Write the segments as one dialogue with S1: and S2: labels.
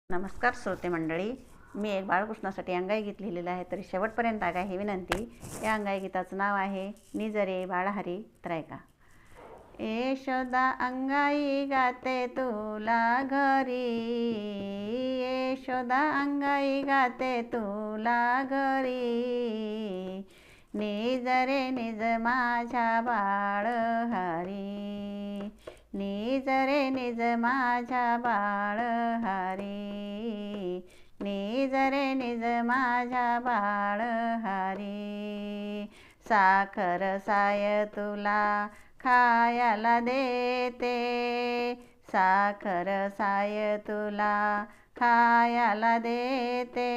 S1: नमस्कार श्रोते मंडळी, मी एक बाळकृष्णासाठी अंगाई गीत लिहिलेलं आहे, तरी शेवटपर्यंत ऐका ही विनंती. या अंगाई गीताचं नाव आहे निज रे बाळहरी. तर ऐका. यशोदा अंगाई गाते तुला घरी, यशोदा अंगाई गाते तुला घरी, निज रे निज माझ्या बाळहरी, निज रे निज माझ्या बाळहरी, निज रे निज माझ्या बाळहरी. साखर साय तुला खायला देते, साखर साय तुला खायला देते,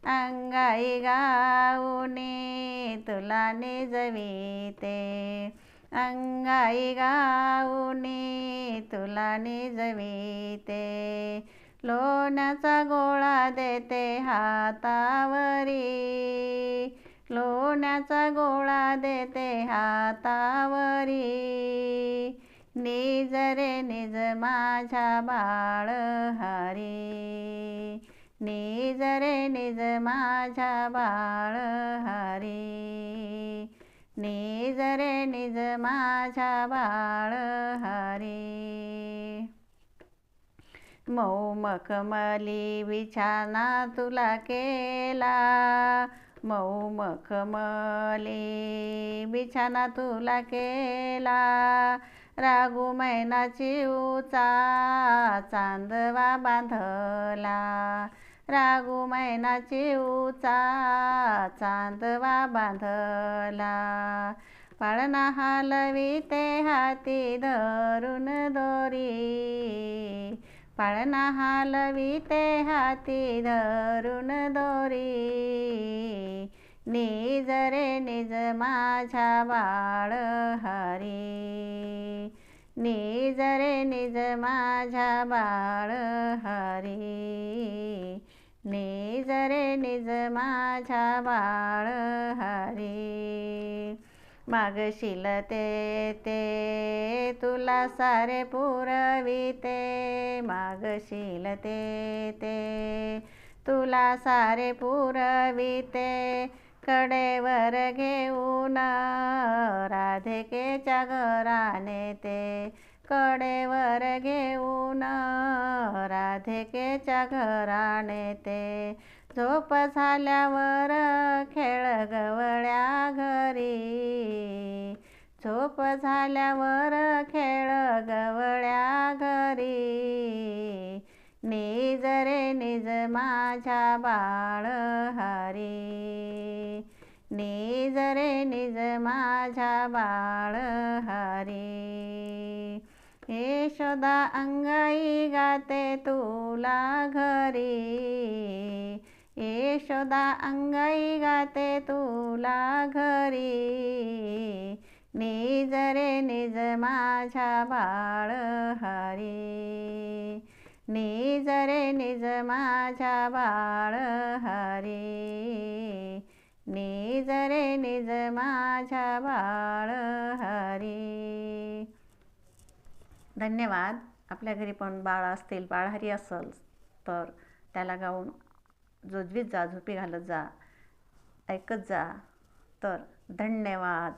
S1: अंगाई गाऊनी तुला निजविते, अंगाई गाऊनी तुला निजविते, लोण्याचा गोळा देते हातावरी, लोण्याचा गोळा देते हातावरी, निज रे निज माझ्या बाळहरी, निज रे निज माझ्या बाळहरी, निज रे निज माझ्या बाळहरी. मऊ मखमली बिछाना तुला केला, मऊ मखमली बिछाना तुला केला, रागू मैना चिऊचा चांदवा बांधला, रागू मैना चिऊचा चांदवा बांधला, पाळणा हलविते हाती धरून दोरी, पाळणा हलविते हाती धरून दोरी, निज रे निज माझ्या बाळहरी, निज रे निज माझ्या बाळहरी, निज रे निज माझ्या बाळहरी. मागशील ते तुला सारे पुरविते, मागशील ते तुला सारे पुरविते, कडेवर घेऊन राधिकेच्या घराने ते, कडेवर घेऊन राधिकेच्या घराने ते, झोप झाल्यावर खेळ गवळ्या घरी, झोप झाल्यावर खेळ गवळ्या घरी, निज रे निज माझ्या बाळहरी, निज रे निज माझ्या बाळहरी. यशोदा अंगाई गाते तुला घरी, यशोदा अंगाई गाते तुला घरी, निज रे निज माझ्या बाळहरी, निज रे निज माझ्या बाळहरी, निज रे निज माझ्या बाळहरी. धन्यवाद. आपल्या घरी पण बाळ असतील, बाळहरी असेल तर त्याला गाऊन जोजवीत जा, झोपी घालत जा, ऐकत जा. तर धन्यवाद.